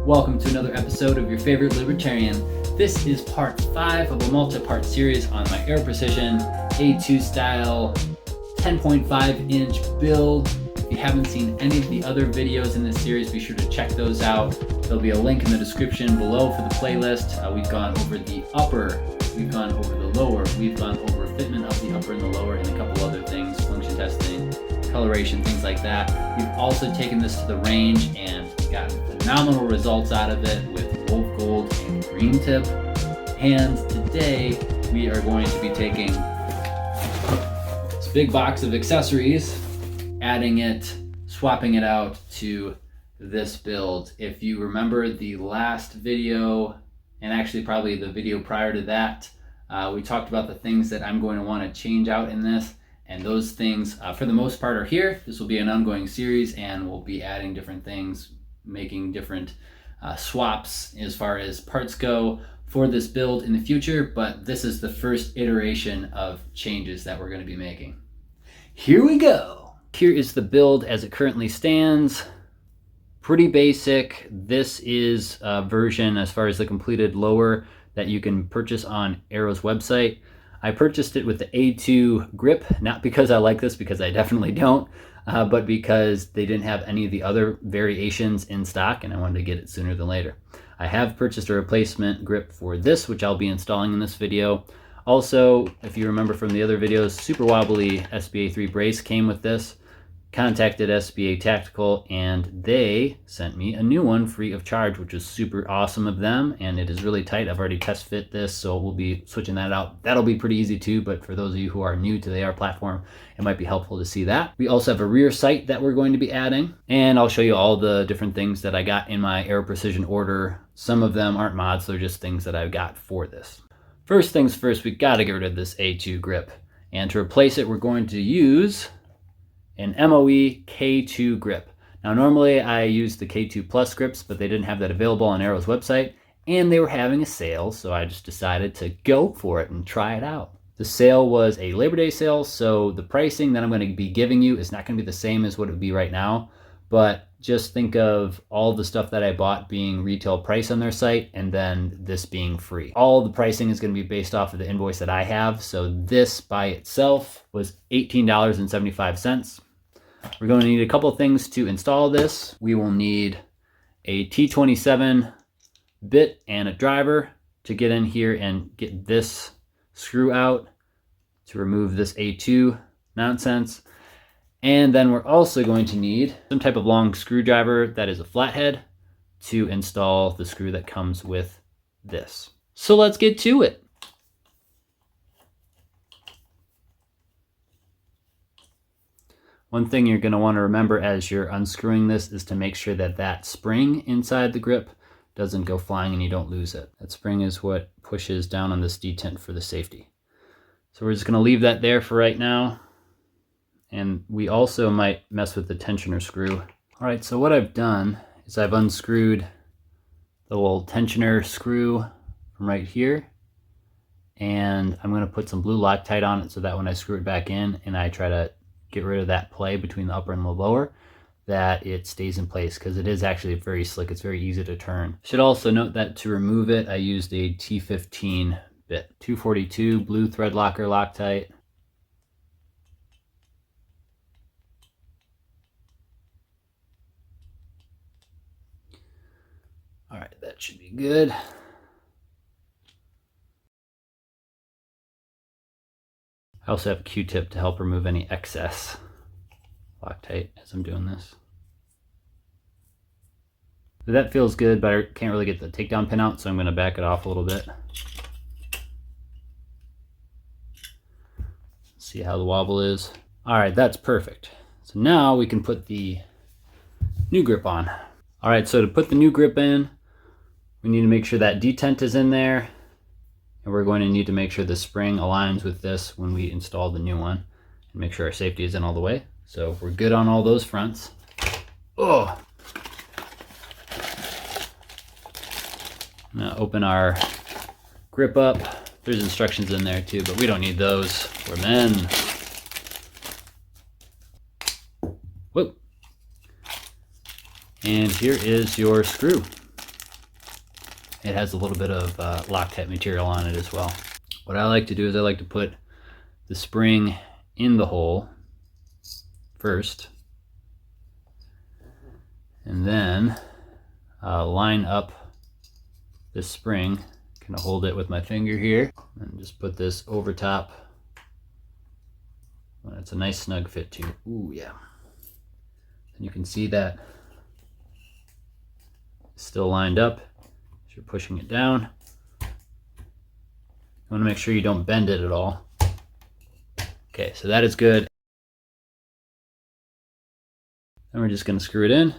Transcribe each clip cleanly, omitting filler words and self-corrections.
Welcome to another episode of your favorite libertarian. This is part 5 of a multi-part series on my Aero Precision A2 style 10.5 inch build. If you haven't seen any of the other videos in this series, be sure to check those out. There'll be a link in the description below for the playlist. We've gone over the upper, we've gone over the lower, we've gone over fitment of the upper and the lower, and a couple other things, function testing, coloration, things like that. We've also taken this to the range and gotten phenomenal results out of it with Wolf Gold and Green Tip. And today we are going to be taking this big box of accessories, adding it, swapping it out to this build. If you remember the last video, and actually probably the video prior to that, we talked about the things that I'm going to want to change out in this. And those things, for the most part, are here. This will be an ongoing series, and we'll be adding different things, making different swaps as far as parts go for this build in the future. But this is the first iteration of changes that we're going to be making. Here we go. Here is the build as it currently stands. Pretty basic. This is a version as far as the completed lower that you can purchase on Aero's website. I purchased it with the A2 grip, not because I like this, because I definitely don't, but because they didn't have any of the other variations in stock and I wanted to get it sooner than later. I have purchased a replacement grip for this, which I'll be installing in this video. Also, if you remember from the other videos, super wobbly SBA3 brace came with this. Contacted SBA Tactical and they sent me a new one free of charge, which was super awesome of them, and it is really tight. I've already test fit this, so we'll be switching that out. That'll be pretty easy too, but for those of you who are new to the AR platform, it might be helpful to see that. We also have a rear sight that we're going to be adding, and I'll show you all the different things that I got in my Aero Precision order. Some of them aren't mods, they're just things that I've got for this. First things first, we got to get rid of this A2 grip, and to replace it, we're going to use an MOE K2 grip. Now normally I use the K2 Plus grips, but they didn't have that available on Aero's website, and they were having a sale, so I just decided to go for it and try it out. The sale was a Labor Day sale, so the pricing that I'm going to be giving you is not going to be the same as what it would be right now, but just think of all the stuff that I bought being retail price on their site and then this being free. All the pricing is going to be based off of the invoice that I have, so this by itself was $18.75. We're going to need a couple things to install this. We will need a T27 bit and a driver to get in here and get this screw out to remove this A2 nonsense. And then we're also going to need some type of long screwdriver that is a flathead to install the screw that comes with this. So let's get to it. One thing you're going to want to remember as you're unscrewing this is to make sure that that spring inside the grip doesn't go flying and you don't lose it. That spring is what pushes down on this detent for the safety. So we're just going to leave that there for right now. And we also might mess with the tensioner screw. All right, so what I've done is I've unscrewed the little tensioner screw from right here. And I'm going to put some blue Loctite on it so that when I screw it back in and I try to get rid of that play between the upper and the lower, that it stays in place, because it is actually very slick. It's very easy to turn. Should also note that to remove it, I used a T15 bit, 242 blue thread locker Loctite. All right, that should be good. I also have a Q-tip to help remove any excess Loctite as I'm doing this. So that feels good, but I can't really get the takedown pin out, so I'm going to back it off a little bit. See how the wobble is. All right, that's perfect. So now we can put the new grip on. All right, so to put the new grip in, we need to make sure that detent is in there. And we're going to need to make sure the spring aligns with this when we install the new one, and make sure our safety is in all the way. So we're good on all those fronts. Oh! Now open our grip up. There's instructions in there too, but we don't need those. We're men. Whoop! And here is your screw. it has a little bit of Loctite material on it as well. What I like to do is I like to put the spring in the hole first, and then line up this spring, kind of hold it with my finger here, and just put this over top. It's a nice snug fit too. Ooh, yeah. And you can see that it's still lined up as you're pushing it down. You want to make sure you don't bend it at all. Okay, so that is good. Then we're just going to screw it in.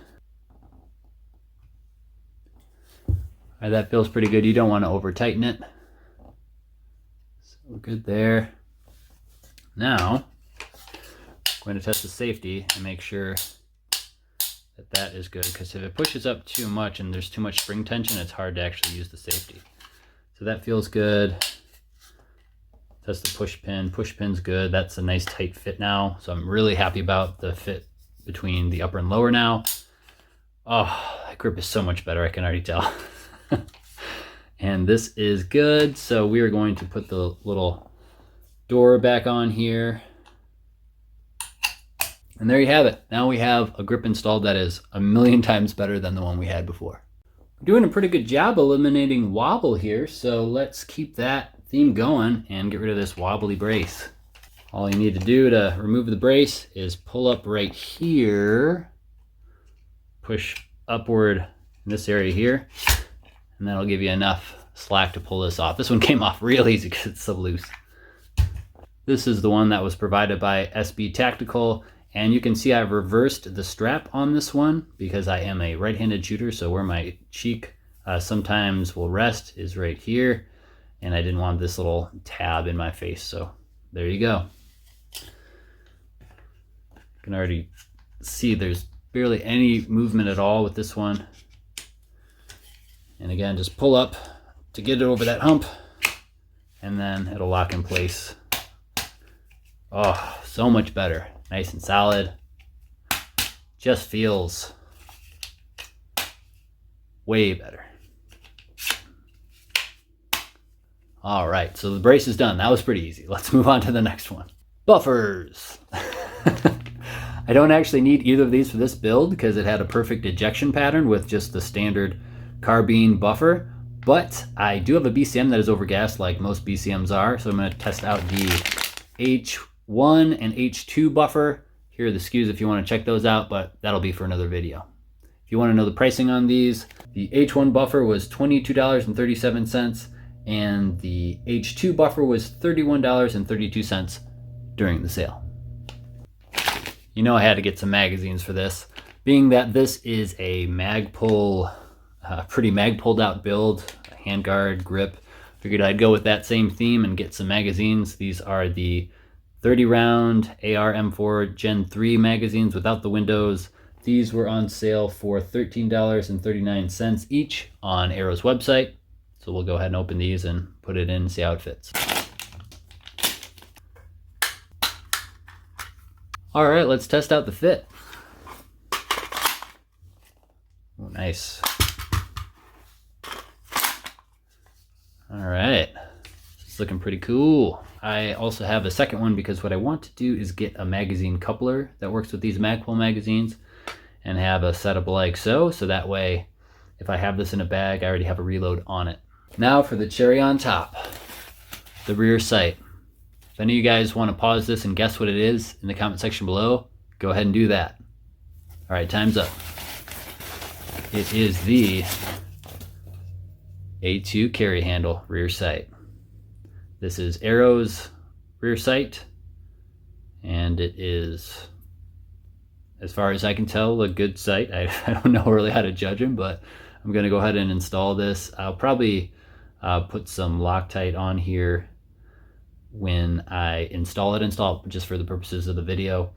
All right, that feels pretty good. You don't want to over tighten it. So we're good there. Now, I'm going to test the safety and make sure that that is good, because if it pushes up too much and there's too much spring tension, it's hard to actually use the safety. So that feels good. Test the push pin. Push pin's good. That's a nice tight fit now. So I'm really happy about the fit between the upper and lower now. Oh, that grip is so much better, I can already tell. And this is good. So we are going to put the little door back on here. And there you have it. Now we have a grip installed that is a million times better than the one we had before. We're doing a pretty good job eliminating wobble here, so let's keep that theme going and get rid of this wobbly brace. All you need to do to remove the brace is pull up right here, push upward in this area here, and that'll give you enough slack to pull this off. This one came off real easy because it's so loose. This is the one that was provided by SB Tactical. And you can see I've reversed the strap on this one because I am a right-handed shooter, so where my cheek sometimes will rest is right here, and I didn't want this little tab in my face, so there you go. You can already see there's barely any movement at all with this one. And again, just pull up to get it over that hump, and then it'll lock in place. Oh, so much better. Nice and solid. Just feels way better. All right, so the brace is done. That was pretty easy. Let's move on to the next one. Buffers. I don't actually need either of these for this build because it had a perfect ejection pattern with just the standard carbine buffer, but I do have a BCM that is overgassed like most BCMs are, so I'm going to test out the H1 and H2 buffer. Here are the SKUs if you want to check those out, but that'll be for another video. If you want to know the pricing on these, the H1 buffer was $22.37 and the H2 buffer was $31.32 during the sale. You know I had to get some magazines for this. Being that this is a Magpul, pretty Magpulled out build, handguard, grip, figured I'd go with that same theme and get some magazines. These are the 30 round AR M4 Gen 3 magazines without the windows. These were on sale for $13.39 each on Aero's website. So we'll go ahead and open these and put it in and see how it fits. All right, let's test out the fit. Oh, nice. All right, it's looking pretty cool. I also have a second one because what I want to do is get a magazine coupler that works with these Magpul magazines and have a setup like so that way if I have this in a bag, I already have a reload on it. Now for the cherry on top, the rear sight. If any of you guys want to pause this and guess what it is in the comment section below, go ahead and do that. All right, time's up. It is the A2 carry handle rear sight. This is Aero's rear sight, and it is, as far as I can tell, a good sight. I don't know really how to judge them, but I'm going to go ahead and install this. I'll probably put some Loctite on here when I install it just for the purposes of the video.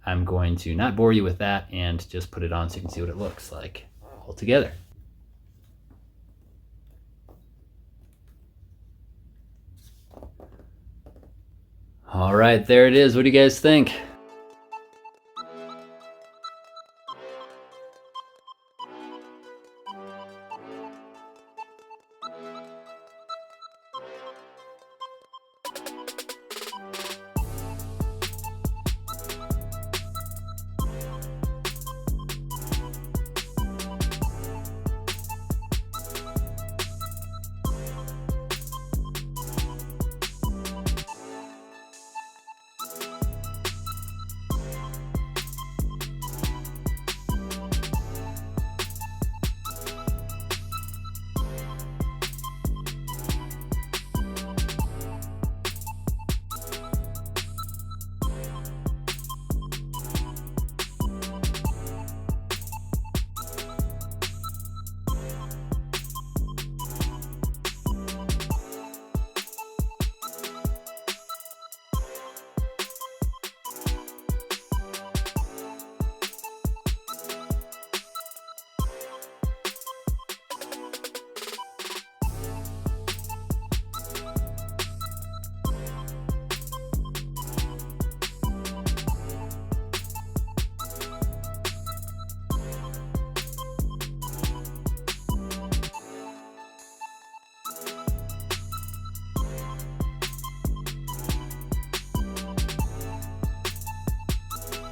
I'm going to not bore you with that and just put it on so you can see what it looks like all together. All right, there it is. What do you guys think?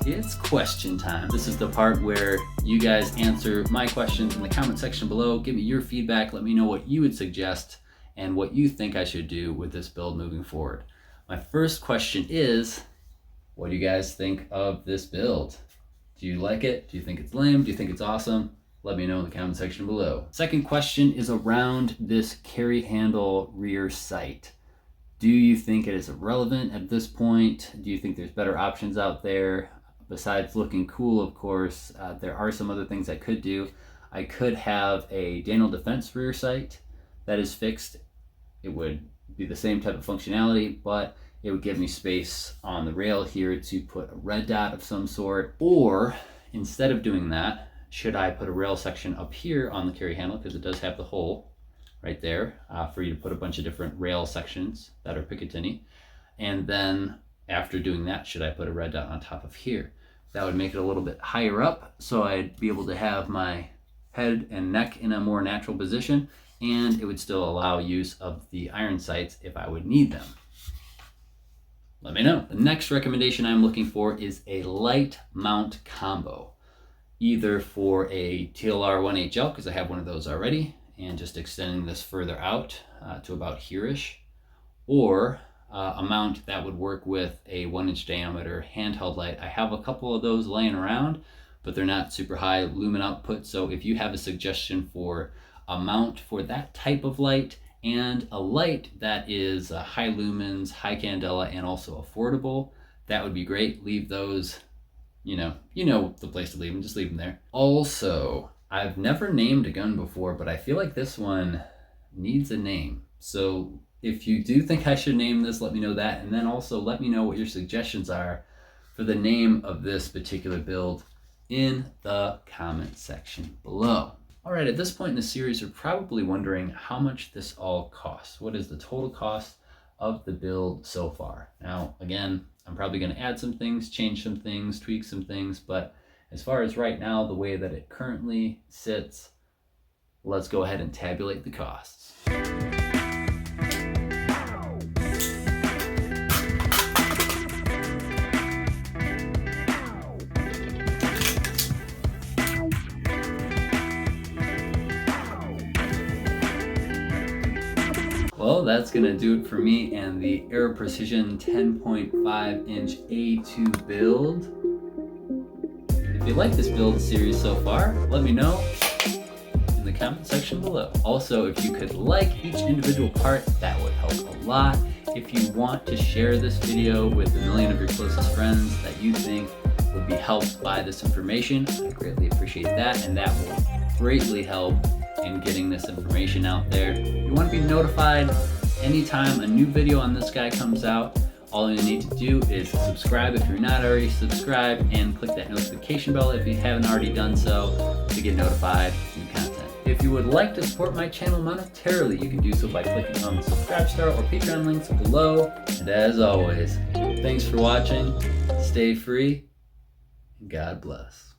it's question time. This is the part where you guys answer my questions in the comment section below. Give me your feedback. Let me know what you would suggest and what you think I should do with this build moving forward. My first question is, what do you guys think of this build? Do you like it? Do you think it's lame? Do you think it's awesome? Let me know in the comment section below. Second question is around this carry handle rear sight. Do you think it is irrelevant at this point? Do you think there's better options out there? Besides looking cool, of course, there are some other things I could do. I could have a Daniel Defense rear sight that is fixed. It would be the same type of functionality, but it would give me space on the rail here to put a red dot of some sort. Or instead of doing that, should I put a rail section up here on the carry handle, because it does have the hole right there for you to put a bunch of different rail sections that are Picatinny. And then after doing that, should I put a red dot on top of here? That would make it a little bit higher up, so I'd be able to have my head and neck in a more natural position, and it would still allow use of the iron sights if I would need them. Let me know. The next recommendation I'm looking for is a light mount combo, either for a TLR 1HL, because I have one of those already, and just extending this further out to about here-ish, or a mount that would work with a 1-inch diameter handheld light. I have a couple of those laying around, but they're not super high lumen output, so if you have a suggestion for a mount for that type of light, and a light that is high lumens, high candela, and also affordable, that would be great. Leave those, you know the place to leave them, just leave them there. Also, I've never named a gun before, but I feel like this one needs a name. So if you do think I should name this, let me know that, and then also let me know what your suggestions are for the name of this particular build in the comment section below. All right, at this point in the series, you're probably wondering how much this all costs. What is the total cost of the build so far? Now, again, I'm probably going to add some things, change some things, tweak some things, but as far as right now, the way that it currently sits, let's go ahead and tabulate the costs. Well, that's gonna do it for me and the Aero Precision 10.5-inch A2 build. If you like this build series so far, let me know in the comment section below. Also, if you could like each individual part, that would help a lot. If you want to share this video with a million of your closest friends that you think would be helped by this information, I greatly appreciate that, and that will greatly help in getting this information out there. If you want to be notified anytime a new video on this guy comes out, all you need to do is subscribe if you're not already subscribed, and click that notification bell if you haven't already done so to get notified of new content. If you would like to support my channel monetarily, you can do so by clicking on the subscribe star or Patreon links below. And as always, thanks for watching, stay free, and God bless.